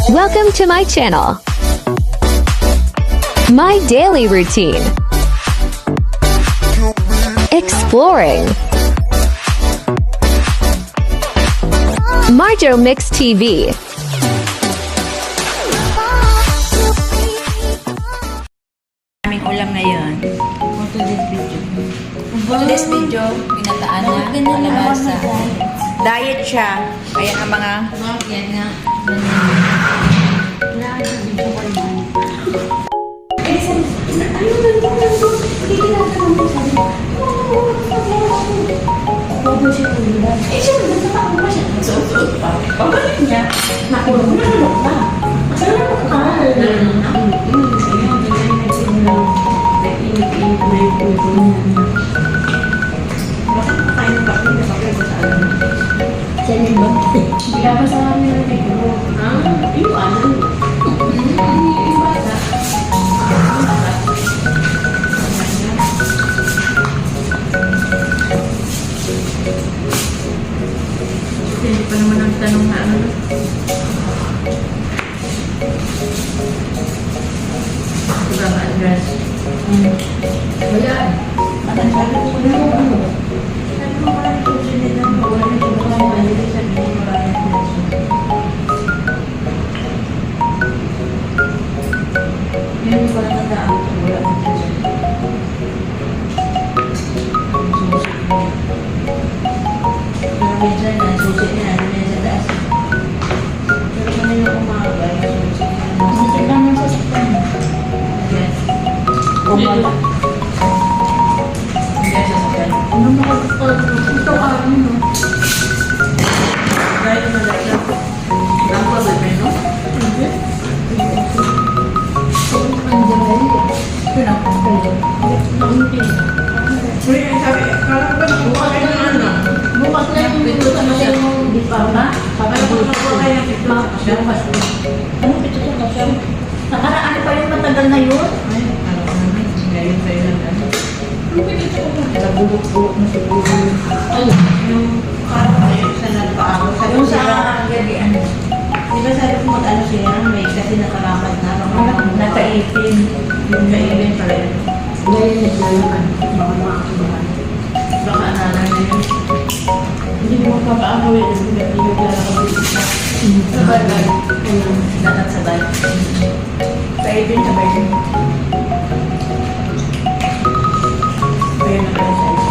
Welcome to my channel. My daily routine. Exploring. Marjo Mix TV. Aming ulam ngayon. For today's video, ginataan na kalabasa. Diet siya. Kaya ang mga... Yan nga. Pabalik niya, nakulong na na. Hindi pa naman ang tanong na ano. Diba ba address? Wala. Ang sabi ko na ano. Sabi ko parang susunod ng bawal na ito ko ang alili sa mga maraming address. Ngayon ko lang nagdaan ko wala ng address. Minsan na, susi niya, ano niya sa taas. Pero kanina umaga, susi niya. Susi lang ang sasaktan. Yes. Umaga. Hindi sasaktan. Ano makakasaktan? Ito araw mo. Kahit malaki. Ang pabibay, no? Hindi. Ang jabay. Pinapagpagpag. Hindi. Hindi, sabi, parang ba bukas na ano? Bukas na yung pito sa masyadong di pa ba? Parang bukas na yung pito sa masyadong. Ano pito sa masyadong? Nakaraan pa yung matagal na yun? Ay, ano ka naman? Ngayon sa'yo lang ano? Ano pito sa masyadong? Nagulog-bulog na siguro. Ay, yung karang sa nagpaako. Yung sa gabi ano? Di ba sabi ko mag-ano siya? May kasi nakaramad na. Nakaipin. Yung kaipin pala yun. Ngayon naglalaman. Baka makakabahan. Baka analan na yun. Hindi mo magpapaawin. Hindi mo maglalakad isa. Sabay. Dapat sabay. Kaipin sabay din. Kaya na kaya sa'yo.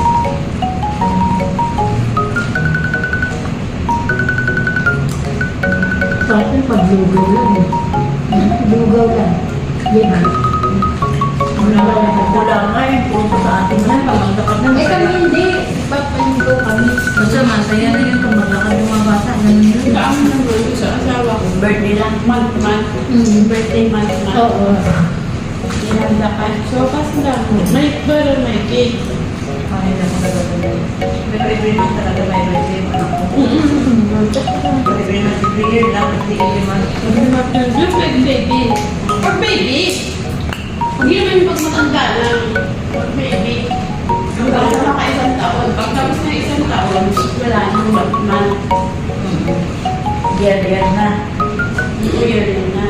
Sa atin pag-lugaw lang eh. Lugaw lang. Di ba? Wala nga eh. Punta sa atin na. Pamagdakat na. Kami hindi. Papaligo kami. Basta masaya na yun. Pamagdakat yung mga bata. Ganun yun. Kami nang gulo sa asawa ko. Birthday lang. Month. Birthday month. Oo. Inandakan. So, kasi lang mo. Pero may cake. Ay, lang mo talaga. Every month talaga may birthday mo. Every month, every year lang. Every month. Just like baby. For baby. Hindi naman yung pag matanda lang. For baby. Hanggang sa maka-isang taon. Pag tapos na isang taon, wala nang month. Year na. Year na.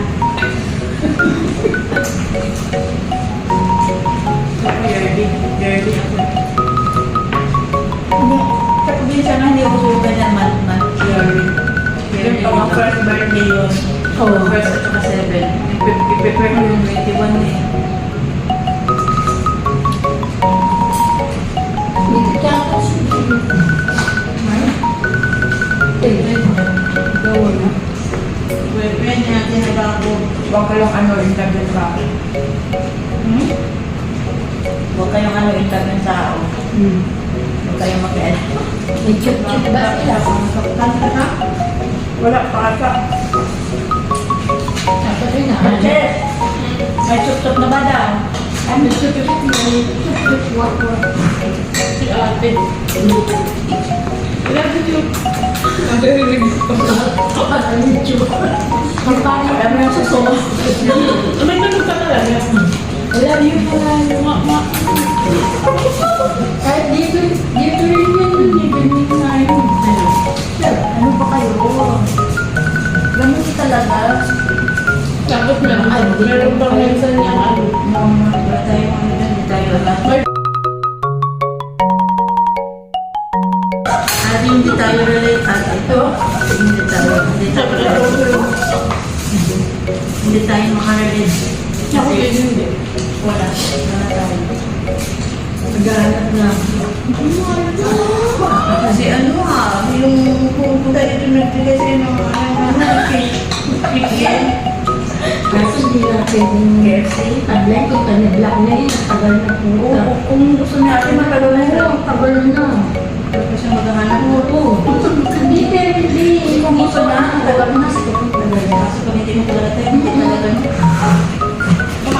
Yearly ako. Hindi. Pero minsan nga hindi ako sulit ganyan month. Yearly. Yung pang first birthday yun. First at saka 7. I-prepare ko yung 21 eh. Pwede natin na bago. Huwag kayong interview sa ako. Huwag kayong interview sa ako. Huwag kayong mag-edit. May chuk-chuk ba sila? Wala pa ka. Dapat rin na. Budget! May tutok na ba daw? Ano chuk-chuk? Chuk-chuk. Wak-wak. Si ate. Wala ko yung... Ang narinig ko. Ano chuk? Magpapalala. Alam mo yung susunod. May tanong ka talaga. Wala yun pala. Kahit dito rin yun. Dito rin na yun. Ano ba kayo? Ganun talaga. Tapos meron bang minsan niya ano? Wala tayong ano dyan, hindi tayo alam. At hindi tayo relate at ito. Hindi tayo makarelate. Ako din hindi. Wala tayo. Naghahanap na. Kasi ano yung pupunta dito nagbigay sa'yo ng chicken. Kaso hindi na pwedeng KFC. unlike kung ka-block na yun, tagal na punta. Kung gusto natin matagal na ito. Tagal na. Kasi maghahanap mo. Oo. Hindi, pero hindi. Kung gusto na, tagal na. Kasi kung tagal na. Kasi kung hindi mo talaga tayo, hindi talaga no.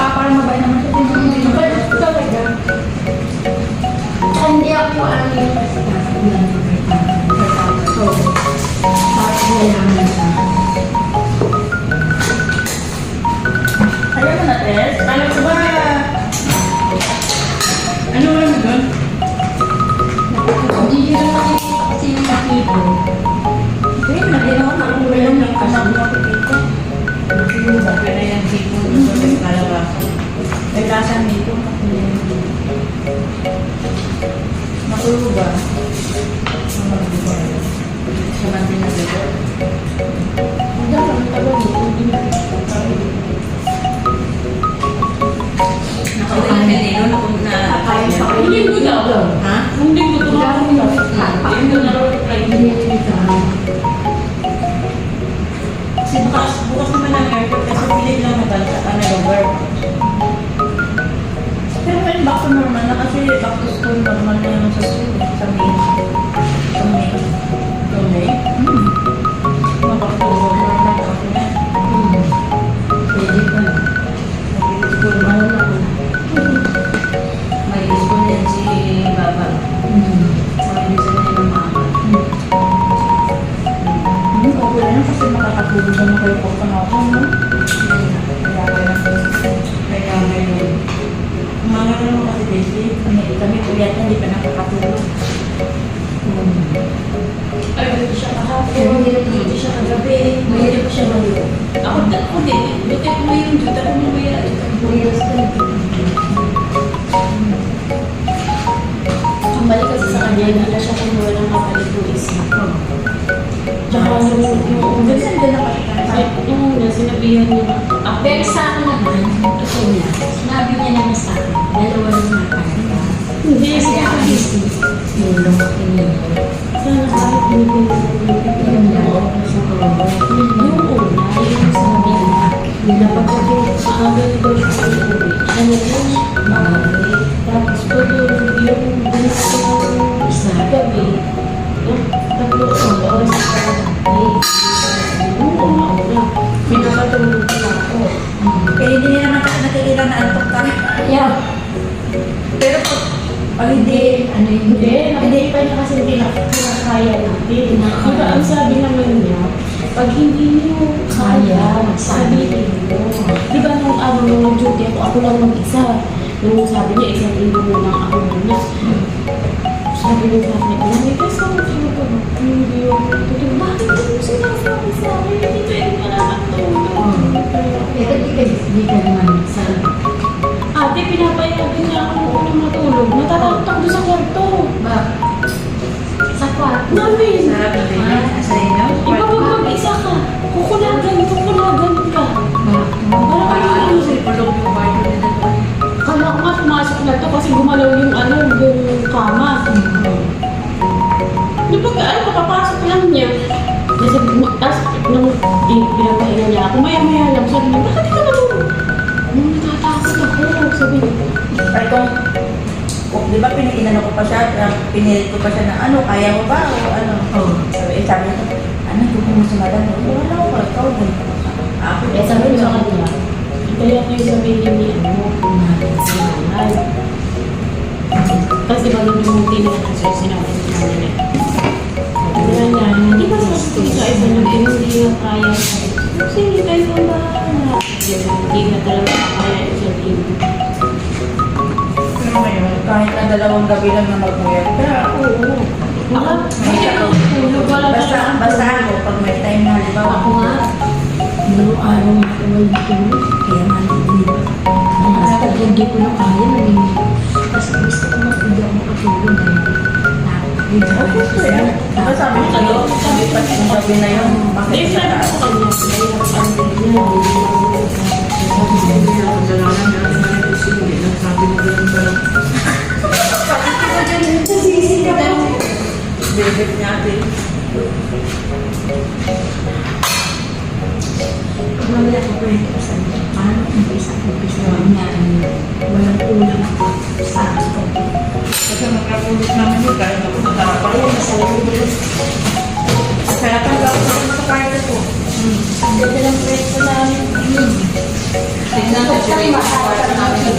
Parang mabay naman siya. Hindi mo Pero talaga. Hindi ako ano yung kasi kakakulan ko kay Papa. So, bakit nalaman sa Ayaw mo na, Tess? Alam ko ba? Ano alam mo doon? Hindi nyo na nakikita kasi yung nakita. Wait, naginawa na ang ulam ng anak mo nakikita. Sabi na yan, tipo dito sa kalabasa. May lasang nito. Matulog ba? Siya man din na dito. Hindi ako tagal mo. Hindi na Nakauwi na siya nilo na kaya sa Hindi ko daw. Ha? Hindi ko daw. Hindi ko na reply. Kasi bukas naman ang airport kasi pilit lang naman sa November. Pero ngayon back to normal na kasi back to school normal na naman sa school. Sa May. Sa May. Sa May? Back to normal na kasi na. Pwede pa. School na lang. May school yan si Baba. Sabi niya sa niya ng mama. Okay lang kasi makakatulog naman kayo po sa mga no? Kaya ngayon. Umaga na naman kasi Daisy. Kami uyat na, hindi pa nakakatulog. Ay, hindi siya Pero kahapon. hindi na hindi siya kagabi. Mayroon pa siya mag-iwan. Ako din. Buti ko mo yung juta ko mo yan. Mayroon sa Ang balik kasi sa kanya, hindi na siya kumuha ng kapalit ng isa. Tsaka yung Minsan din nakakita. yung una, sinabihan niya ako. Pero sa akin naman, ito niya, sinabi niya naman sa akin, dalawa lang nakakita. Hindi, Kasi kasi ako gusto yung lumaki niya. sana kahit binibigyan Yung lalo ko sa kawawa. yung una, yung sabi niya, Pinapagod sa amin ko siya sa uwi. Siya na yung bagay. tapos pag yung gusto ng Isa. gabi, yung tatlo oras sa kagabi. Yung una, pinakatulog na ako. Kaya hindi niya naman kasi nakikita na antok ka. Yeah. Pero pag hindi, Ano yun? Hindi, nakikita niya kasi kinakaya natin. Diba, ang sabi naman niya, pag hindi niyo kaya, sabihin mo. Diba nung araw nung nag-duty ako lang mag-isa. Nung sabi niya, isang linggo mo lang ako muna. Sabi niya sa akin, may kasi ako ko, hindi ako tutulog. Bakit mo sinasabi sa akin? Hindi pwede ka naman tulog. Pero di ka naman sa... Ate, pinapayagan niya ako nung unang matulog. Natatakot ako doon sa kwarto. Ba? Sa kwarto. Namin! sa gabi na, sa inyo. Iba pag mag-isa ka, kukulagan ka. Parang ano si Pulog yung kwarto nila doon. Kala ko nga pumasok na to kasi gumalaw yung yung kama. Di ba papapasok lang niya. Kasi nung pinapahinga niya ako, maya-maya lang, sabi niya, bakit ka matulog? Nung natatakot ako, sabi niya, Ay kung, di ba piniinano ko pa siya, pinilit ko pa siya na ano, kaya mo ba? O ano? Sabi ko, ano, hindi mo sumadan. Wala ko, ikaw din. Ako, eh sabi niya sa kanya, kaya ko yung sabihin ni nanay. Kasi bago yung tinanong sa'yo, sinabi ni nanay. Kaya niya, hindi ba sa isa nyo, hindi niya kaya. Sige, kayo ba bahala? Hindi na talaga kaya isabihin. Pero ngayon, kahit na dalawang gabi lang na mag-uyat ka, Oo. Hindi ako tulog, wala basta ako, pag may time na, di ba? Ako nga, araw-araw na kawal dito. Kaya nga hindi ba? Pag hindi ko na kaya, kasi gusto ko hindi ako makatulog dahil Okay, so yan. Diba sabi ko sa'yo, sabi pa yung gabi na yun, bakit Hindi, sa sabi taas? ko kanya, Bibit niya din. mamaya ko kwento ko sa inyo, paano umpisa niya walang ulam ako sa akin ko. Kasi magkapulit namin yun, kahit ako sa tarapan. Ayun, masaya ko dito. Kaya tanggap ko sa karte ko. Ang ganda ng kwento namin. Tingnan ko siya yung karte namin.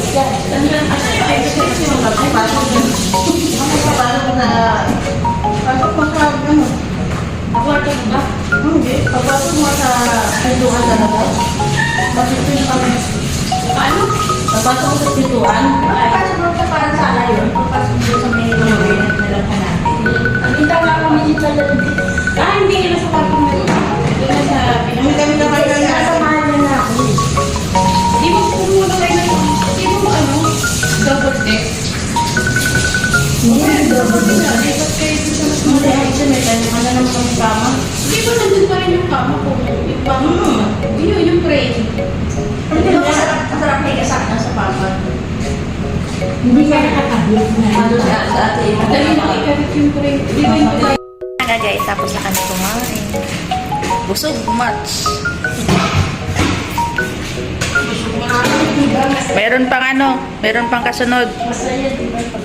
Paano ko na... Pasok mo sa ano? Kwarto mo ba? Hindi. Pagpasok mo sa pintuan talaga. Bakit yun kami? Paano? Pagpasok mo sa pintuan. Pagpasok mo sa parang sala yun. Pagpasok mo sa may cabinet na lang ka natin. Nakita nga kami dito sa lalabit. Hindi na sa kwarto mo. Hindi na sa Hindi kami naman yun na. Sasamahan niya na ako. Di mo pumunta kayo na di mo ano? Double deck. Hindi, double din. Dapat kayo dito sa mas Hindi, actually, may tayo ka na naman kami kama. Di ba nandun pa rin yung kama ko? Yung kama ko. Yun, yung tray. Hindi, masarap na ikasak na sa papa. Hindi ka nakakabit na. Ano sa ate, Dali na ikabit yung tray. Di ba yung tray? na guys, tapos na kami kumain. Busog, much. Meron pang ano, meron pang kasunod. Masaya, di ba?